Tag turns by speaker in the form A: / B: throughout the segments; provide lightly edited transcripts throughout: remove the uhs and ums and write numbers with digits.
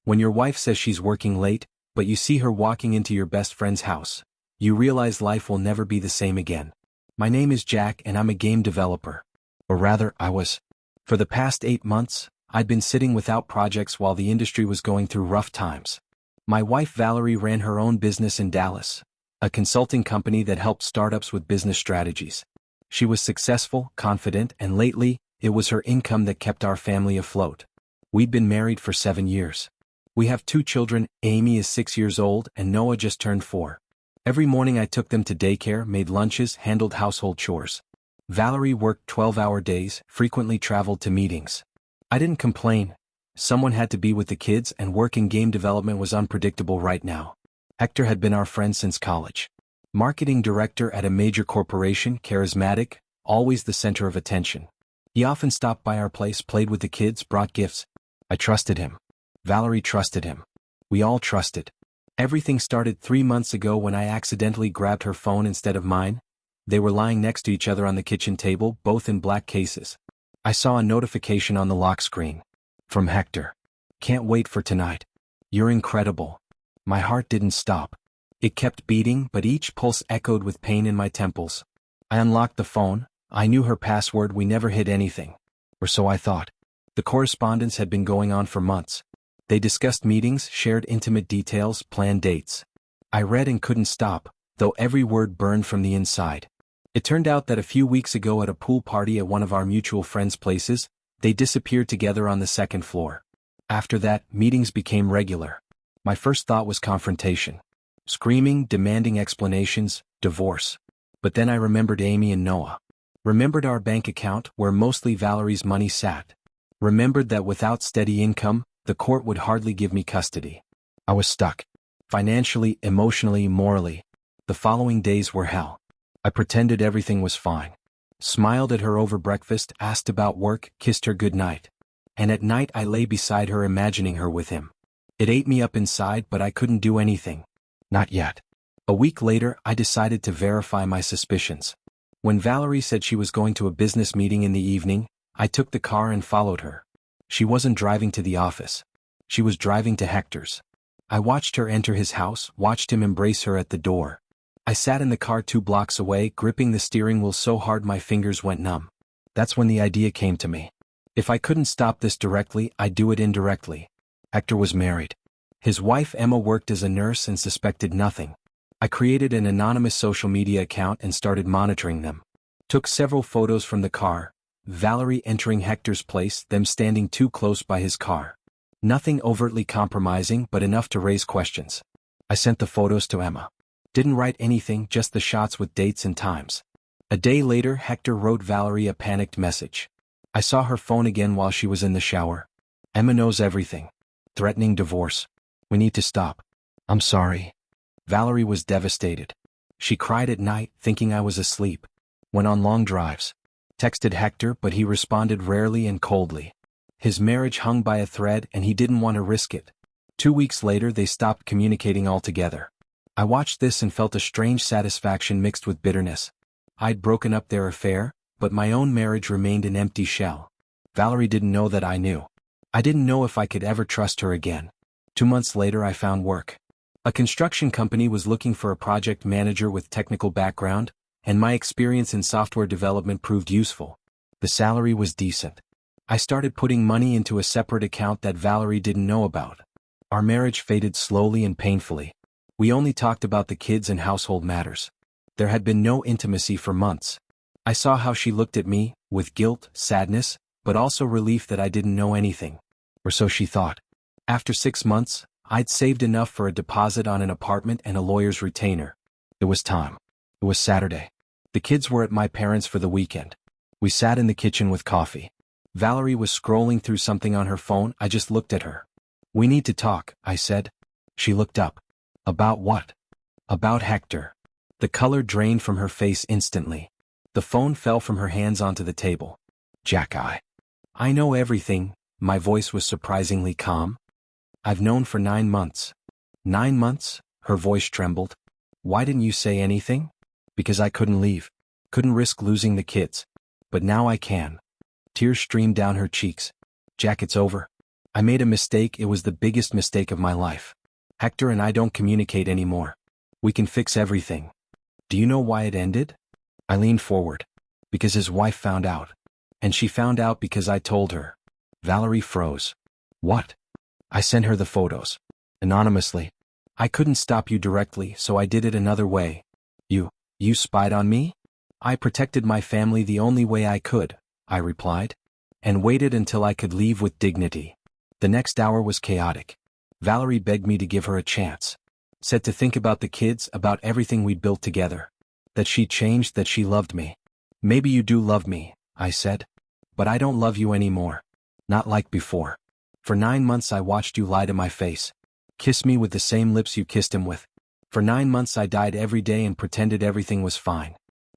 A: When your wife says she's working late, but you see her walking into your best friend's house, you realize life will never be the same again. My name is Jack and I'm a game developer. Or rather, I was. For the past 8 months, I'd been sitting without projects while the industry was going through rough times. My wife Valerie ran her own business in Dallas, a consulting company that helped startups with business strategies. She was successful, confident, and lately, it was her income that kept our family afloat. We'd been married for 7 years. We have 2 children, Amy is 6 years old and Noah just turned 4. Every morning I took them to daycare, made lunches, handled household chores. Valerie worked 12-hour days, frequently traveled to meetings. I didn't complain. Someone had to be with the kids and work in game development was unpredictable right now. Hector had been our friend since college. Marketing director at a major corporation, charismatic, always the center of attention. He often stopped by our place, played with the kids, brought gifts. I trusted him. Valerie trusted him. We all trusted. Everything started 3 months ago when I accidentally grabbed her phone instead of mine. They were lying next to each other on the kitchen table, both in black cases. I saw a notification on the lock screen. From Hector. Can't wait for tonight. You're incredible. My heart didn't stop. It kept beating, but each pulse echoed with pain in my temples. I unlocked the phone. I knew her password. We never hid anything. Or so I thought. The correspondence had been going on for months. They discussed meetings, shared intimate details, planned dates. I read and couldn't stop, though every word burned from the inside. It turned out that a few weeks ago at a pool party at one of our mutual friends' places, they disappeared together on the 2nd floor. After that, meetings became regular. My first thought was confrontation. Screaming, demanding explanations, divorce. But then I remembered Amy and Noah. Remembered our bank account, where mostly Valerie's money sat. Remembered that without steady income, the court would hardly give me custody. I was stuck. Financially, emotionally, morally. The following days were hell. I pretended everything was fine. Smiled at her over breakfast, asked about work, kissed her goodnight. And at night I lay beside her imagining her with him. It ate me up inside, but I couldn't do anything. Not yet. A week later, I decided to verify my suspicions. When Valerie said she was going to a business meeting in the evening, I took the car and followed her. She wasn't driving to the office. She was driving to Hector's. I watched her enter his house, watched him embrace her at the door. I sat in the car 2 blocks away, gripping the steering wheel so hard my fingers went numb. That's when the idea came to me. If I couldn't stop this directly, I'd do it indirectly. Hector was married. His wife Emma worked as a nurse and suspected nothing. I created an anonymous social media account and started monitoring them. Took several photos from the car. Valerie entering Hector's place, them standing too close by his car. Nothing overtly compromising, but enough to raise questions. I sent the photos to Emma. Didn't write anything, just the shots with dates and times. A day later, Hector wrote Valerie a panicked message. I saw her phone again while she was in the shower. Emma knows everything. Threatening divorce. We need to stop. I'm sorry. Valerie was devastated. She cried at night, thinking I was asleep. Went on long drives. Texted Hector, but he responded rarely and coldly. His marriage hung by a thread and he didn't want to risk it. 2 weeks later, they stopped communicating altogether. I watched this and felt a strange satisfaction mixed with bitterness. I'd broken up their affair, but my own marriage remained an empty shell. Valerie didn't know that I knew. I didn't know if I could ever trust her again. 2 months later I found work. A construction company was looking for a project manager with technical background, and my experience in software development proved useful. The salary was decent. I started putting money into a separate account that Valerie didn't know about. Our marriage faded slowly and painfully. We only talked about the kids and household matters. There had been no intimacy for months. I saw how she looked at me, with guilt, sadness, but also relief that I didn't know anything. Or so she thought. After 6 months, I'd saved enough for a deposit on an apartment and a lawyer's retainer. It was time. It was Saturday. The kids were at my parents' for the weekend. We sat in the kitchen with coffee. Valerie was scrolling through something on her phone. I just looked at her. We need to talk, I said. She looked up. About what? About Hector. The color drained from her face instantly. The phone fell from her hands onto the table. Jack, I know everything. My voice was surprisingly calm. I've known for 9 months. 9 months? Her voice trembled. Why didn't you say anything? Because I couldn't leave. Couldn't risk losing the kids. But now I can. Tears streamed down her cheeks. Jack, it's over. I made a mistake. It was the biggest mistake of my life. Hector and I don't communicate anymore. We can fix everything. Do you know why it ended? I leaned forward. Because his wife found out. And she found out because I told her. Valerie froze. What? I sent her the photos. Anonymously. I couldn't stop you directly, so I did it another way. You spied on me? I protected my family the only way I could, I replied. And waited until I could leave with dignity. The next hour was chaotic. Valerie begged me to give her a chance. Said to think about the kids, about everything we'd built together. That she changed, that she loved me. Maybe you do love me, I said. But I don't love you anymore. Not like before. For 9 months I watched you lie to my face. Kiss me with the same lips you kissed him with. For 9 months I died every day and pretended everything was fine.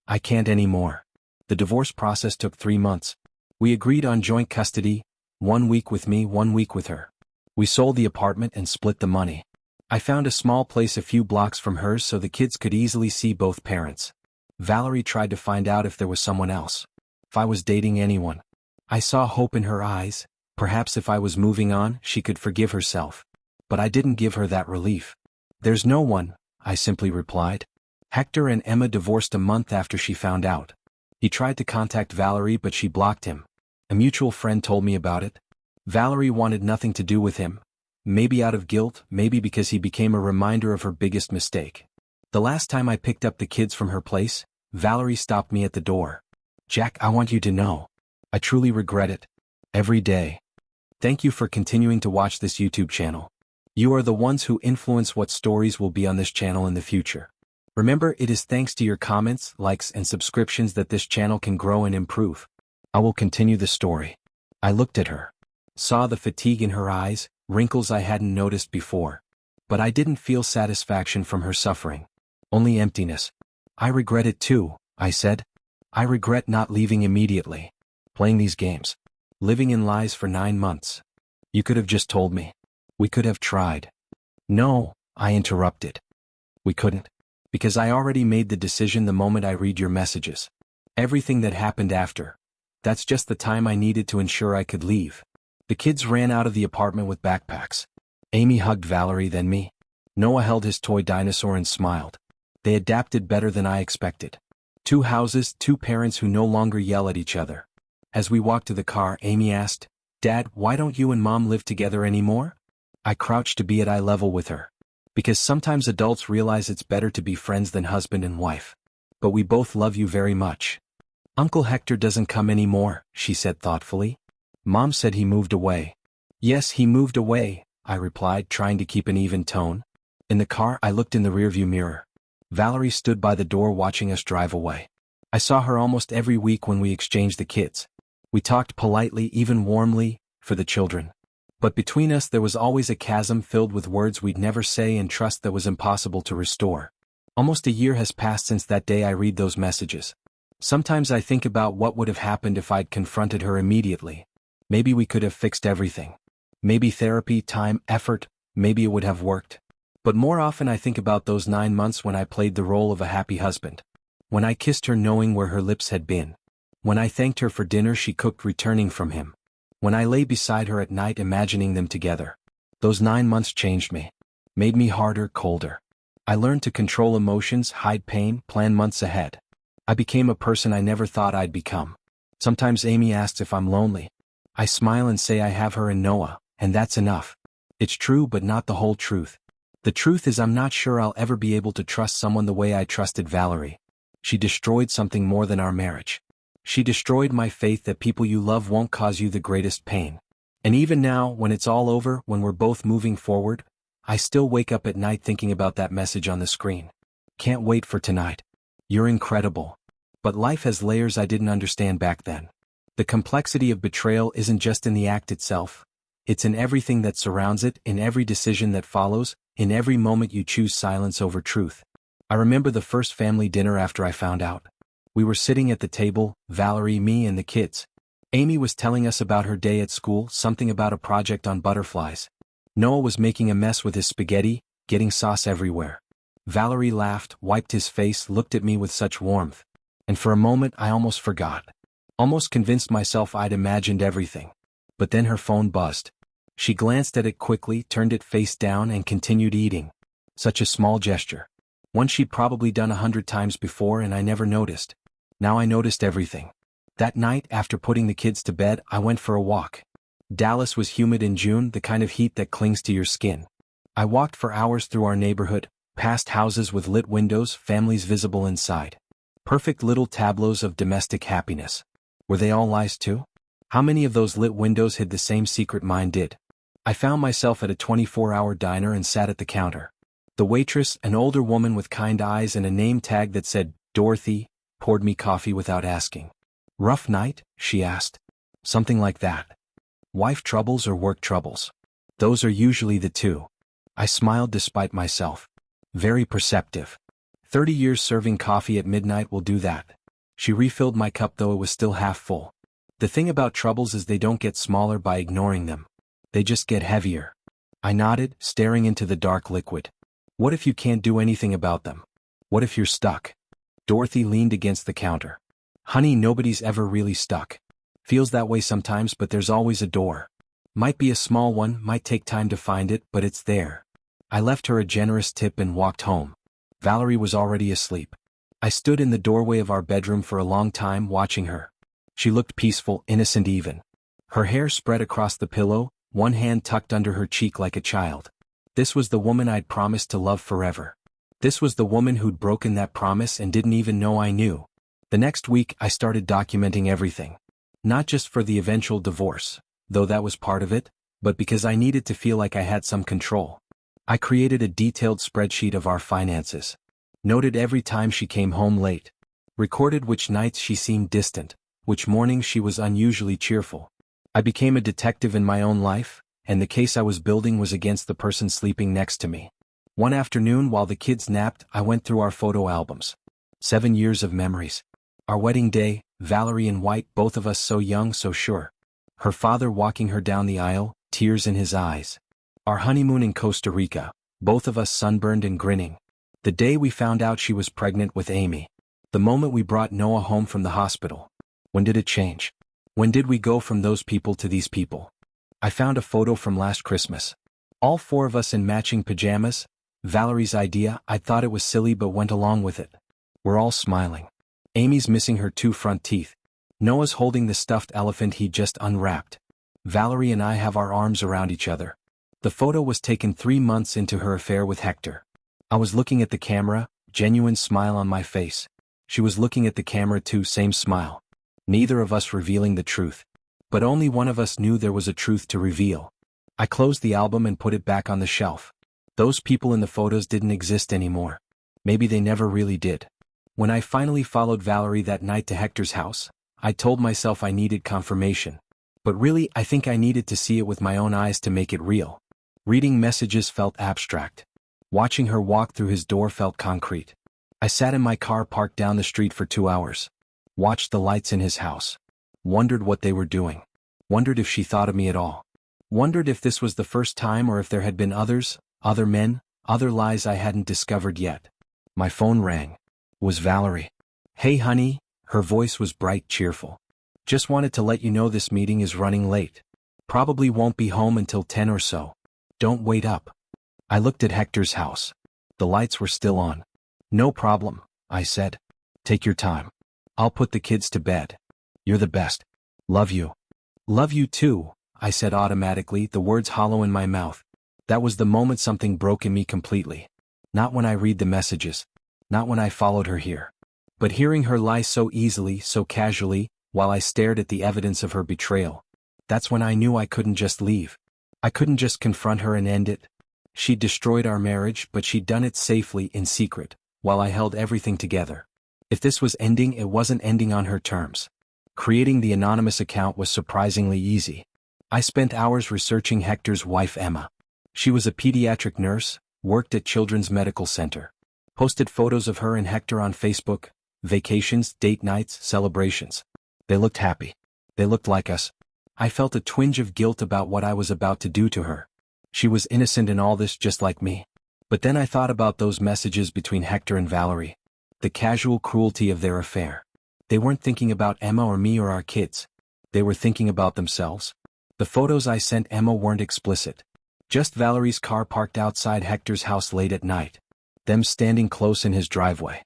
A: I can't anymore. The divorce process took 3 months. We agreed on joint custody, 1 week with me, 1 week with her. We sold the apartment and split the money. I found a small place a few blocks from hers so the kids could easily see both parents. Valerie tried to find out if there was someone else. If I was dating anyone. I saw hope in her eyes. Perhaps if I was moving on, she could forgive herself. But I didn't give her that relief. There's no one, I simply replied. Hector and Emma divorced a month after she found out. He tried to contact Valerie but she blocked him. A mutual friend told me about it. Valerie wanted nothing to do with him. Maybe out of guilt, maybe because he became a reminder of her biggest mistake. The last time I picked up the kids from her place, Valerie stopped me at the door. Jack, I want you to know. I truly regret it. Every day. Thank you for continuing to watch this YouTube channel. You are the ones who influence what stories will be on this channel in the future. Remember, it is thanks to your comments, likes, and subscriptions that this channel can grow and improve. I will continue the story. I looked at her. Saw the fatigue in her eyes, wrinkles I hadn't noticed before. But I didn't feel satisfaction from her suffering. Only emptiness. I regret it too, I said. I regret not leaving immediately. Playing these games. Living in lies for 9 months. You could have just told me. We could have tried. No, I interrupted. We couldn't. Because I already made the decision the moment I read your messages. Everything that happened after. That's just the time I needed to ensure I could leave. The kids ran out of the apartment with backpacks. Amy hugged Valerie, then me. Noah held his toy dinosaur and smiled. They adapted better than I expected. 2 houses, 2 parents who no longer yell at each other. As we walked to the car, Amy asked, Dad, why don't you and Mom live together anymore? I crouched to be at eye level with her. Because sometimes adults realize it's better to be friends than husband and wife. But we both love you very much. Uncle Hector doesn't come anymore, she said thoughtfully. Mom said he moved away. Yes, he moved away, I replied, trying to keep an even tone. In the car, I looked in the rearview mirror. Valerie stood by the door watching us drive away. I saw her almost every week when we exchanged the kids. We talked politely, even warmly, for the children. But between us there was always a chasm filled with words we'd never say and trust that was impossible to restore. Almost a year has passed since that day I read those messages. Sometimes I think about what would have happened if I'd confronted her immediately. Maybe we could have fixed everything. Maybe therapy, time, effort, maybe it would have worked. But more often I think about those 9 months when I played the role of a happy husband. When I kissed her knowing where her lips had been. When I thanked her for dinner she cooked returning from him. When I lay beside her at night imagining them together. Those 9 months changed me. Made me harder, colder. I learned to control emotions, hide pain, plan months ahead. I became a person I never thought I'd become. Sometimes Amy asks if I'm lonely. I smile and say I have her and Noah, and that's enough. It's true but not the whole truth. The truth is I'm not sure I'll ever be able to trust someone the way I trusted Valerie. She destroyed something more than our marriage. She destroyed my faith that people you love won't cause you the greatest pain. And even now, when it's all over, when we're both moving forward, I still wake up at night thinking about that message on the screen. Can't wait for tonight. You're incredible. But life has layers I didn't understand back then. The complexity of betrayal isn't just in the act itself. It's in everything that surrounds it, in every decision that follows, in every moment you choose silence over truth. I remember the first family dinner after I found out. We were sitting at the table, Valerie, me, and the kids. Amy was telling us about her day at school, something about a project on butterflies. Noah was making a mess with his spaghetti, getting sauce everywhere. Valerie laughed, wiped his face, looked at me with such warmth. And for a moment I almost forgot. Almost convinced myself I'd imagined everything. But then her phone buzzed. She glanced at it quickly, turned it face down and continued eating. Such a small gesture. One she'd probably done 100 times before and I never noticed. Now I noticed everything. That night, after putting the kids to bed, I went for a walk. Dallas was humid in June, the kind of heat that clings to your skin. I walked for hours through our neighborhood, past houses with lit windows, families visible inside. Perfect little tableaus of domestic happiness. Were they all lies too? How many of those lit windows hid the same secret mine did? I found myself at a 24-hour diner and sat at the counter. The waitress, an older woman with kind eyes and a name tag that said, Dorothy, poured me coffee without asking. Rough night? She asked. Something like that. Wife troubles or work troubles? Those are usually the two. I smiled despite myself. Very perceptive. 30 years serving coffee at midnight will do that. She refilled my cup though it was still half full. The thing about troubles is they don't get smaller by ignoring them. They just get heavier. I nodded, staring into the dark liquid. What if you can't do anything about them? What if you're stuck? Dorothy leaned against the counter. Honey, nobody's ever really stuck. Feels that way sometimes, but there's always a door. Might be a small one, might take time to find it, but it's there. I left her a generous tip and walked home. Valerie was already asleep. I stood in the doorway of our bedroom for a long time watching her. She looked peaceful, innocent even. Her hair spread across the pillow, one hand tucked under her cheek like a child. This was the woman I'd promised to love forever. This was the woman who'd broken that promise and didn't even know I knew. The next week I started documenting everything. Not just for the eventual divorce, though that was part of it, but because I needed to feel like I had some control. I created a detailed spreadsheet of our finances. Noted every time she came home late. Recorded which nights she seemed distant, which mornings she was unusually cheerful. I became a detective in my own life, and the case I was building was against the person sleeping next to me. One afternoon while the kids napped, I went through our photo albums. 7 years of memories. Our wedding day, Valerie in white, both of us so young, so sure. Her father walking her down the aisle, tears in his eyes. Our honeymoon in Costa Rica, both of us sunburned and grinning. The day we found out she was pregnant with Amy. The moment we brought Noah home from the hospital. When did it change? When did we go from those people to these people? I found a photo from last Christmas. All 4 of us in matching pajamas. Valerie's idea. I thought it was silly but went along with it. We're all smiling. Amy's missing her 2 front teeth. Noah's holding the stuffed elephant he just unwrapped. Valerie and I have our arms around each other. The photo was taken 3 months into her affair with Hector. I was looking at the camera, genuine smile on my face. She was looking at the camera too, same smile. Neither of us revealing the truth. But only one of us knew there was a truth to reveal. I closed the album and put it back on the shelf. Those people in the photos didn't exist anymore. Maybe they never really did. When I finally followed Valerie that night to Hector's house, I told myself I needed confirmation. But really, I think I needed to see it with my own eyes to make it real. Reading messages felt abstract. Watching her walk through his door felt concrete. I sat in my car parked down the street for 2 hours. Watched the lights in his house. Wondered what they were doing. Wondered if she thought of me at all. Wondered if this was the first time or if there had been others, other men, other lies I hadn't discovered yet. My phone rang. It was Valerie. Hey honey, her voice was bright, cheerful. Just wanted to let you know this meeting is running late. Probably won't be home until 10 or so. Don't wait up. I looked at Hector's house. The lights were still on. No problem, I said. Take your time. I'll put the kids to bed. You're the best. Love you. Love you too, I said automatically, the words hollow in my mouth. That was the moment something broke in me completely. Not when I read the messages. Not when I followed her here. But hearing her lie so easily, so casually, while I stared at the evidence of her betrayal. That's when I knew I couldn't just leave. I couldn't just confront her and end it. She'd destroyed our marriage, but she'd done it safely, in secret, while I held everything together. If this was ending, it wasn't ending on her terms. Creating the anonymous account was surprisingly easy. I spent hours researching Hector's wife Emma. She was a pediatric nurse, worked at Children's Medical Center. Posted photos of her and Hector on Facebook, vacations, date nights, celebrations. They looked happy. They looked like us. I felt a twinge of guilt about what I was about to do to her. She was innocent in all this just like me. But then I thought about those messages between Hector and Valerie. The casual cruelty of their affair. They weren't thinking about Emma or me or our kids. They were thinking about themselves. The photos I sent Emma weren't explicit. Just Valerie's car parked outside Hector's house late at night. Them standing close in his driveway.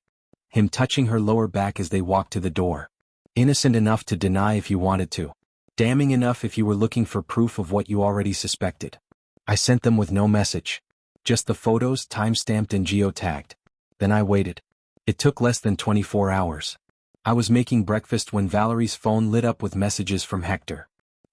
A: Him touching her lower back as they walked to the door. Innocent enough to deny if you wanted to. Damning enough if you were looking for proof of what you already suspected. I sent them with no message. Just the photos, time-stamped and geotagged. Then I waited. It took less than 24 hours. I was making breakfast when Valerie's phone lit up with messages from Hector.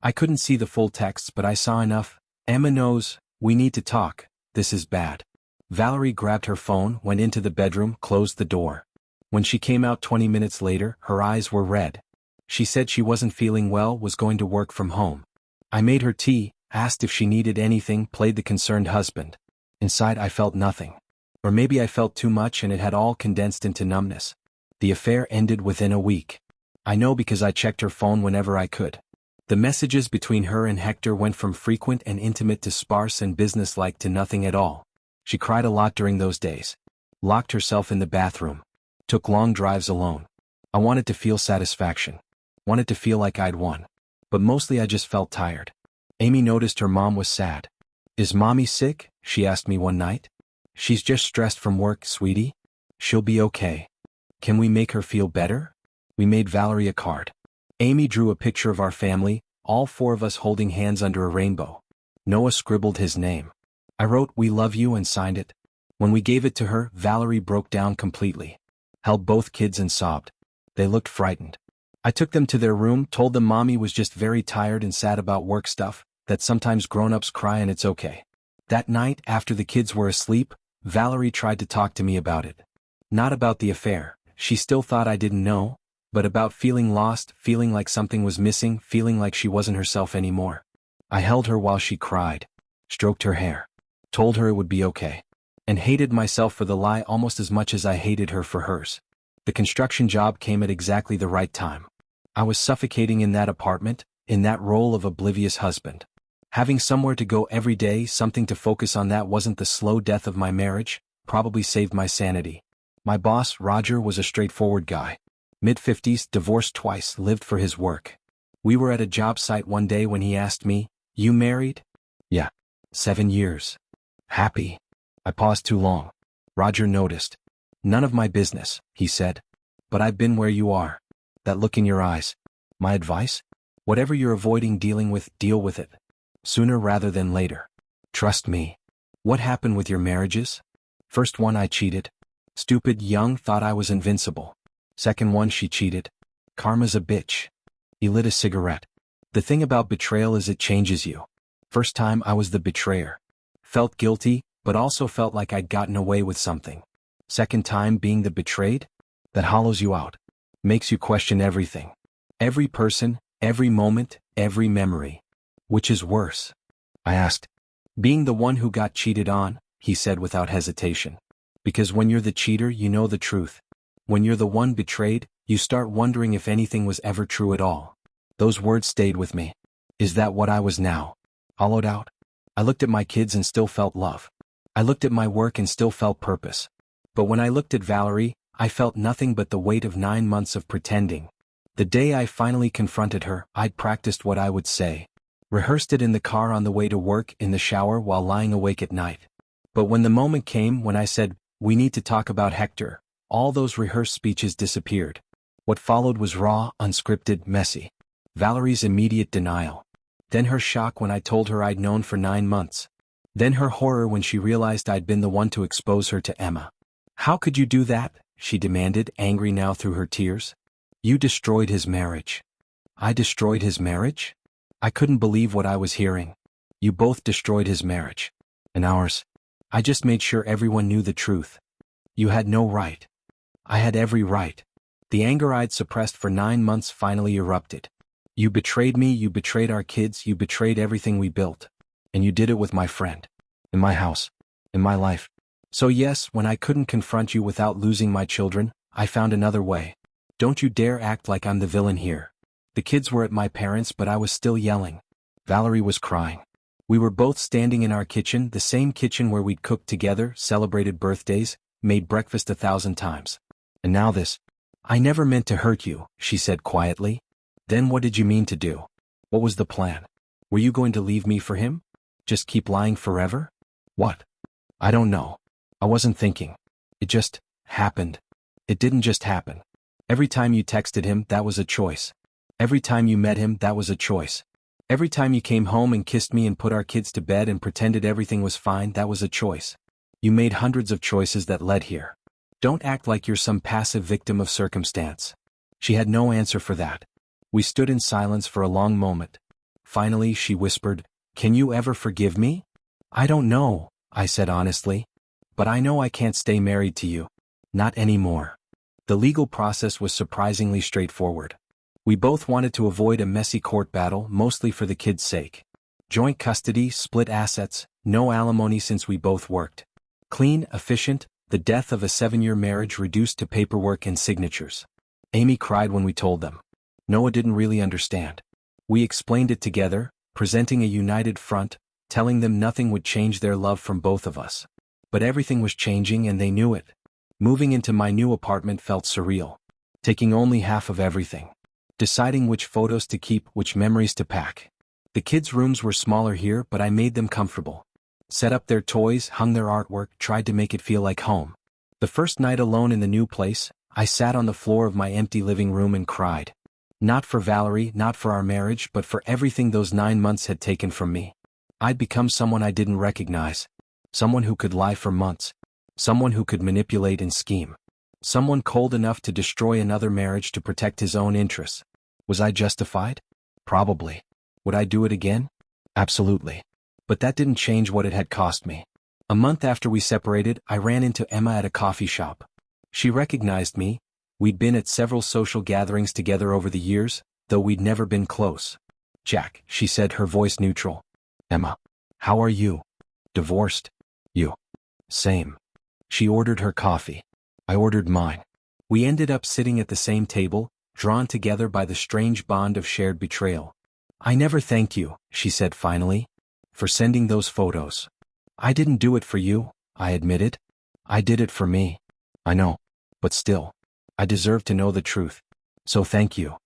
A: I couldn't see the full texts, but I saw enough. Emma knows, we need to talk, this is bad. Valerie grabbed her phone, went into the bedroom, closed the door. When she came out 20 minutes later, her eyes were red. She said she wasn't feeling well, was going to work from home. I made her tea, asked if she needed anything, played the concerned husband. Inside I felt nothing. Or maybe I felt too much and it had all condensed into numbness. The affair ended within a week. I know because I checked her phone whenever I could. The messages between her and Hector went from frequent and intimate to sparse and businesslike to nothing at all. She cried a lot during those days. Locked herself in the bathroom. Took long drives alone. I wanted to feel satisfaction. Wanted to feel like I'd won. But mostly I just felt tired. Amy noticed her mom was sad. Is mommy sick? She asked me one night. She's just stressed from work, sweetie. She'll be okay. Can we make her feel better? We made Valerie a card. Amy drew a picture of our family, all four of us holding hands under a rainbow. Noah scribbled his name. I wrote, "We love you," and signed it. When we gave it to her, Valerie broke down completely. Held both kids and sobbed. They looked frightened. I took them to their room, told them mommy was just very tired and sad about work stuff, that sometimes grown-ups cry and it's okay. That night, after the kids were asleep, Valerie tried to talk to me about it. Not about the affair, she still thought I didn't know, but about feeling lost, feeling like something was missing, feeling like she wasn't herself anymore. I held her while she cried, stroked her hair, told her it would be okay, and hated myself for the lie almost as much as I hated her for hers. The construction job came at exactly the right time. I was suffocating in that apartment, in that role of oblivious husband. Having somewhere to go every day, something to focus on that wasn't the slow death of my marriage, probably saved my sanity. My boss, Roger, was a straightforward guy. Mid-50s, divorced twice, lived for his work. We were at a job site one day when he asked me, "You married?" "Yeah. 7 years. Happy?" I paused too long. Roger noticed. "None of my business," he said. "But I've been where you are. That look in your eyes. My advice? Whatever you're avoiding dealing with, deal with it. Sooner rather than later. Trust me." What happened with your marriages? First one, I cheated. Stupid, young, thought I was invincible. Second one, she cheated. Karma's a bitch. He lit a cigarette. The thing about betrayal is it changes you. First time I was the betrayer. Felt guilty, but also felt like I'd gotten away with something. Second time being the betrayed? That hollows you out. Makes you question everything. Every person, every moment, every memory. Which is worse? I asked. Being the one who got cheated on, he said without hesitation. Because when you're the cheater, you know the truth. When you're the one betrayed, you start wondering if anything was ever true at all. Those words stayed with me. Is that what I was now? Hollowed out? I looked at my kids and still felt love. I looked at my work and still felt purpose. But when I looked at Valerie, I felt nothing but the weight of 9 months of pretending. The day I finally confronted her, I'd practiced what I would say. Rehearsed it in the car on the way to work, in the shower while lying awake at night. But when the moment came when I said, "We need to talk about Hector," all those rehearsed speeches disappeared. What followed was raw, unscripted, messy. Valerie's immediate denial. Then her shock when I told her I'd known for 9 months. Then her horror when she realized I'd been the one to expose her to Emma. "How could you do that?" she demanded, angry now through her tears. "You destroyed his marriage." I destroyed his marriage? I couldn't believe what I was hearing. You both destroyed his marriage. And ours. I just made sure everyone knew the truth. You had no right. I had every right. The anger I'd suppressed for 9 months finally erupted. You betrayed me, you betrayed our kids, you betrayed everything we built. And you did it with my friend. In my house. In my life. So yes, when I couldn't confront you without losing my children, I found another way. Don't you dare act like I'm the villain here. The kids were at my parents', but I was still yelling. Valerie was crying. We were both standing in our kitchen, the same kitchen where we'd cooked together, celebrated birthdays, made breakfast 1,000 times. And now this. "I never meant to hurt you," she said quietly. "Then what did you mean to do? What was the plan?" Were you going to leave me for him? Just keep lying forever? What? I don't know. I wasn't thinking. It just happened. It didn't just happen. Every time you texted him, that was a choice. Every time you met him, that was a choice. Every time you came home and kissed me and put our kids to bed and pretended everything was fine, that was a choice. You made hundreds of choices that led here. Don't act like you're some passive victim of circumstance. She had no answer for that. We stood in silence for a long moment. Finally, she whispered, "Can you ever forgive me?" "I don't know," I said honestly. "But I know I can't stay married to you. Not anymore." The legal process was surprisingly straightforward. We both wanted to avoid a messy court battle, mostly for the kids' sake. Joint custody, split assets, no alimony since we both worked. Clean, efficient, the death of a 7-year marriage reduced to paperwork and signatures. Amy cried when we told them. Noah didn't really understand. We explained it together, presenting a united front, telling them nothing would change their love from both of us. But everything was changing and they knew it. Moving into my new apartment felt surreal. Taking only half of everything. Deciding which photos to keep, which memories to pack. The kids' rooms were smaller here, but I made them comfortable. Set up their toys, hung their artwork, tried to make it feel like home. The first night alone in the new place, I sat on the floor of my empty living room and cried. Not for Valerie, not for our marriage, but for everything those 9 months had taken from me. I'd become someone I didn't recognize. Someone who could lie for months. Someone who could manipulate and scheme. Someone cold enough to destroy another marriage to protect his own interests. Was I justified? Probably. Would I do it again? Absolutely. But that didn't change what it had cost me. A month after we separated, I ran into Emma at a coffee shop. She recognized me. We'd been at several social gatherings together over the years, though we'd never been close. "Jack," she said, her voice neutral. "Emma. How are you?" "Divorced." "You." "Same." She ordered her coffee. I ordered mine. We ended up sitting at the same table, drawn together by the strange bond of shared betrayal. "I never thanked you," she said finally, "for sending those photos. I didn't do it for you," I admitted. "I did it for me." "I know. But still. I deserve to know the truth. So thank you."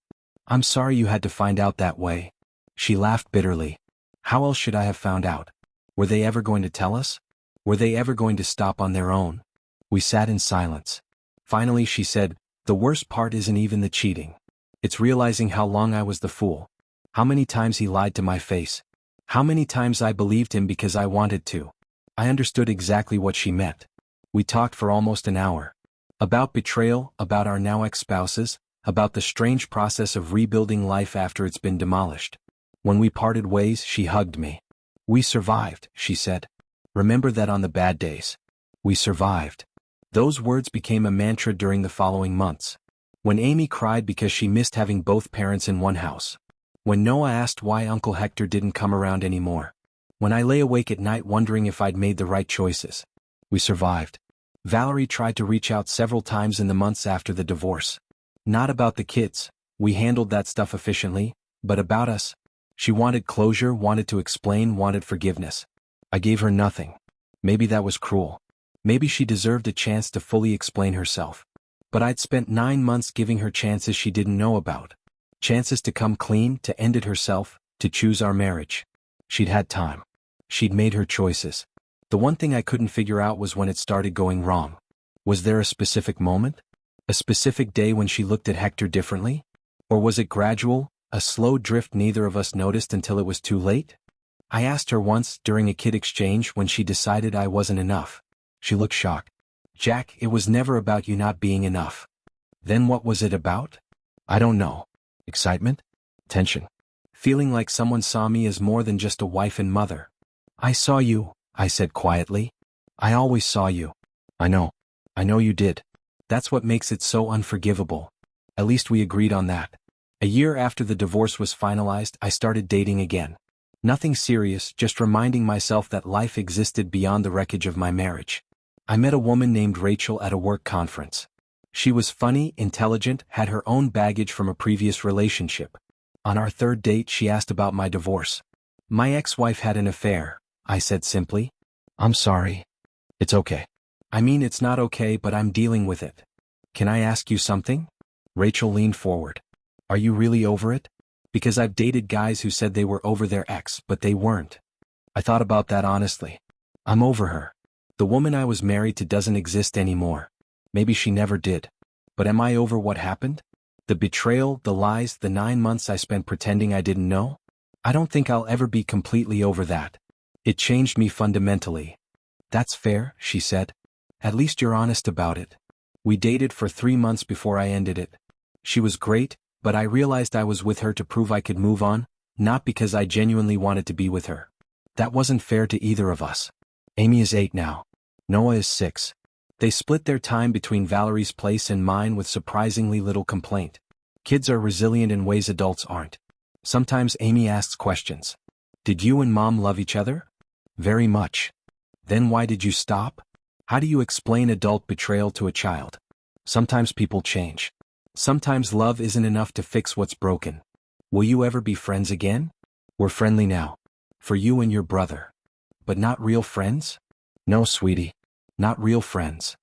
A: "I'm sorry you had to find out that way." She laughed bitterly. "How else should I have found out? Were they ever going to tell us? Were they ever going to stop on their own?" We sat in silence. Finally she said, "The worst part isn't even the cheating. It's realizing how long I was the fool. How many times he lied to my face. How many times I believed him because I wanted to." I understood exactly what she meant. We talked for almost an hour. About betrayal, about our now ex-spouses, about the strange process of rebuilding life after it's been demolished. When we parted ways, she hugged me. "We survived," she said. "Remember that on the bad days. We survived." Those words became a mantra during the following months. When Amy cried because she missed having both parents in one house. When Noah asked why Uncle Hector didn't come around anymore. When I lay awake at night wondering if I'd made the right choices. We survived. Valerie tried to reach out several times in the months after the divorce. Not about the kids, we handled that stuff efficiently, but about us. She wanted closure, wanted to explain, wanted forgiveness. I gave her nothing. Maybe that was cruel. Maybe she deserved a chance to fully explain herself. But I'd spent 9 months giving her chances she didn't know about. Chances to come clean, to end it herself, to choose our marriage. She'd had time. She'd made her choices. The one thing I couldn't figure out was when it started going wrong. Was there a specific moment? A specific day when she looked at Hector differently? Or was it gradual, a slow drift neither of us noticed until it was too late? I asked her once, during a kid exchange, when she decided I wasn't enough. She looked shocked. "Jack, it was never about you not being enough." "Then what was it about?" "I don't know. Excitement? Tension. Feeling like someone saw me as more than just a wife and mother." "I saw you," I said quietly. "I always saw you." "I know. I know you did. That's what makes it so unforgivable." At least we agreed on that. A year after the divorce was finalized, I started dating again. Nothing serious, just reminding myself that life existed beyond the wreckage of my marriage. I met a woman named Rachel at a work conference. She was funny, intelligent, had her own baggage from a previous relationship. On our third date, she asked about my divorce. "My ex-wife had an affair," I said simply. "I'm sorry." "It's okay." "I mean, it's not okay, but I'm dealing with it." "Can I ask you something?" Rachel leaned forward. "Are you really over it?" Because I've dated guys who said they were over their ex, but they weren't. I thought about that honestly. I'm over her. The woman I was married to doesn't exist anymore. Maybe she never did. But am I over what happened? The betrayal, the lies, the 9 months I spent pretending I didn't know? I don't think I'll ever be completely over that. It changed me fundamentally. That's fair, she said. At least you're honest about it. We dated for 3 months before I ended it. She was great, but I realized I was with her to prove I could move on, not because I genuinely wanted to be with her. That wasn't fair to either of us. Amy is 8 now. Noah is 6. They split their time between Valerie's place and mine with surprisingly little complaint. Kids are resilient in ways adults aren't. Sometimes Amy asks questions. Did you and Mom love each other? Very much. Then why did you stop? How do you explain adult betrayal to a child? Sometimes people change. Sometimes love isn't enough to fix what's broken. Will you ever be friends again? We're friendly now. For you and your brother. But not real friends? No, sweetie. Not real friends.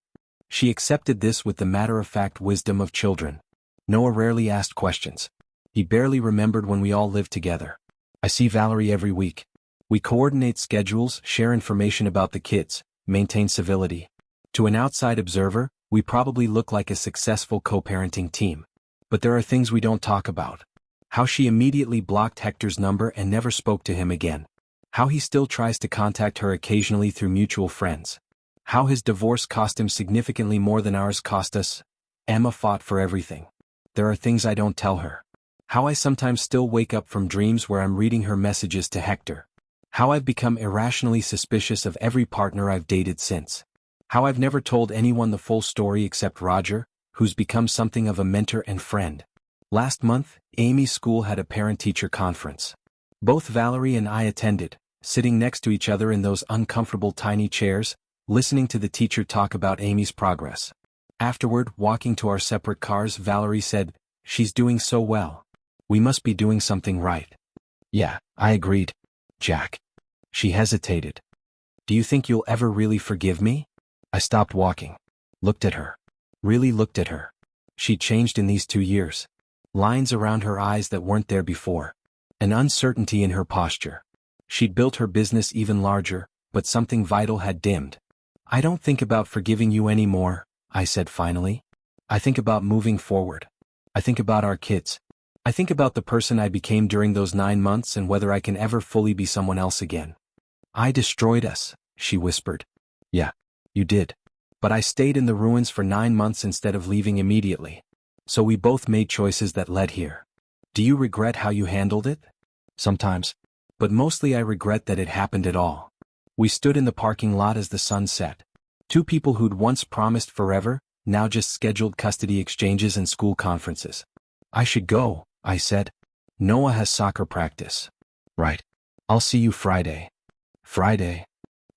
A: She accepted this with the matter-of-fact wisdom of children. Noah rarely asked questions. He barely remembered when we all lived together. I see Valerie every week. We coordinate schedules, share information about the kids, maintain civility. To an outside observer, we probably look like a successful co-parenting team. But there are things we don't talk about. How she immediately blocked Hector's number and never spoke to him again. How he still tries to contact her occasionally through mutual friends. How his divorce cost him significantly more than ours cost us. Emma fought for everything. There are things I don't tell her. How I sometimes still wake up from dreams where I'm reading her messages to Hector. How I've become irrationally suspicious of every partner I've dated since. How I've never told anyone the full story except Roger, who's become something of a mentor and friend. Last month, Amy's school had a parent-teacher conference. Both Valerie and I attended, sitting next to each other in those uncomfortable tiny chairs, listening to the teacher talk about Amy's progress. Afterward, walking to our separate cars, Valerie said, "She's doing so well. We must be doing something right." Yeah, I agreed. Jack. She hesitated. Do you think you'll ever really forgive me? I stopped walking. Looked at her. Really looked at her. She'd changed in these 2 years. Lines around her eyes that weren't there before. An uncertainty in her posture. She'd built her business even larger, but something vital had dimmed. I don't think about forgiving you anymore, I said finally. I think about moving forward. I think about our kids. I think about the person I became during those 9 months and whether I can ever fully be someone else again. I destroyed us, she whispered. Yeah, you did. But I stayed in the ruins for 9 months instead of leaving immediately. So we both made choices that led here. Do you regret how you handled it? Sometimes. But mostly I regret that it happened at all. We stood in the parking lot as the sun set. 2 people who'd once promised forever, now just scheduled custody exchanges and school conferences. I should go, I said. Noah has soccer practice. Right. I'll see you Friday. Friday.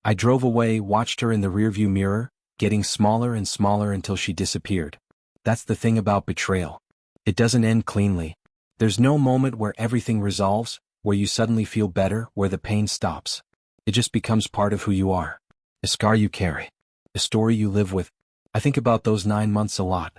A: I drove away, watched her in the rearview mirror, getting smaller and smaller until she disappeared. That's the thing about betrayal. It doesn't end cleanly. There's no moment where everything resolves, where you suddenly feel better, where the pain stops. It just becomes part of who you are. A scar you carry. A story you live with. I think about those 9 months a lot.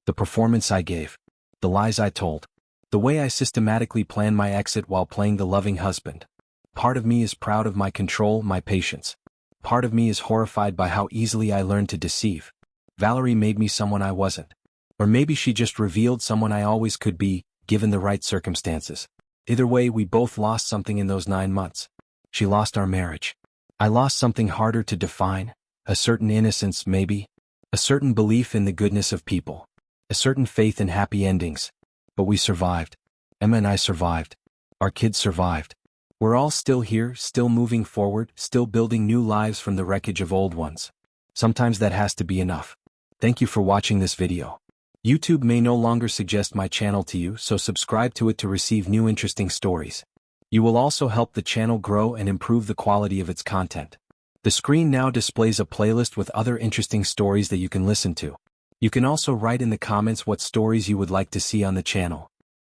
A: The performance I gave. The lies I told. The way I systematically planned my exit while playing the loving husband. Part of me is proud of my control, my patience. Part of me is horrified by how easily I learned to deceive. Valerie made me someone I wasn't. Or maybe she just revealed someone I always could be, given the right circumstances. Either way, we both lost something in those 9 months. She lost our marriage. I lost something harder to define, a certain innocence maybe, a certain belief in the goodness of people, a certain faith in happy endings. But we survived. Emma and I survived. Our kids survived. We're all still here, still moving forward, still building new lives from the wreckage of old ones. Sometimes that has to be enough. Thank you for watching this video. YouTube may no longer suggest my channel to you, so subscribe to it to receive new interesting stories. You will also help the channel grow and improve the quality of its content. The screen now displays a playlist with other interesting stories that you can listen to. You can also write in the comments what stories you would like to see on the channel.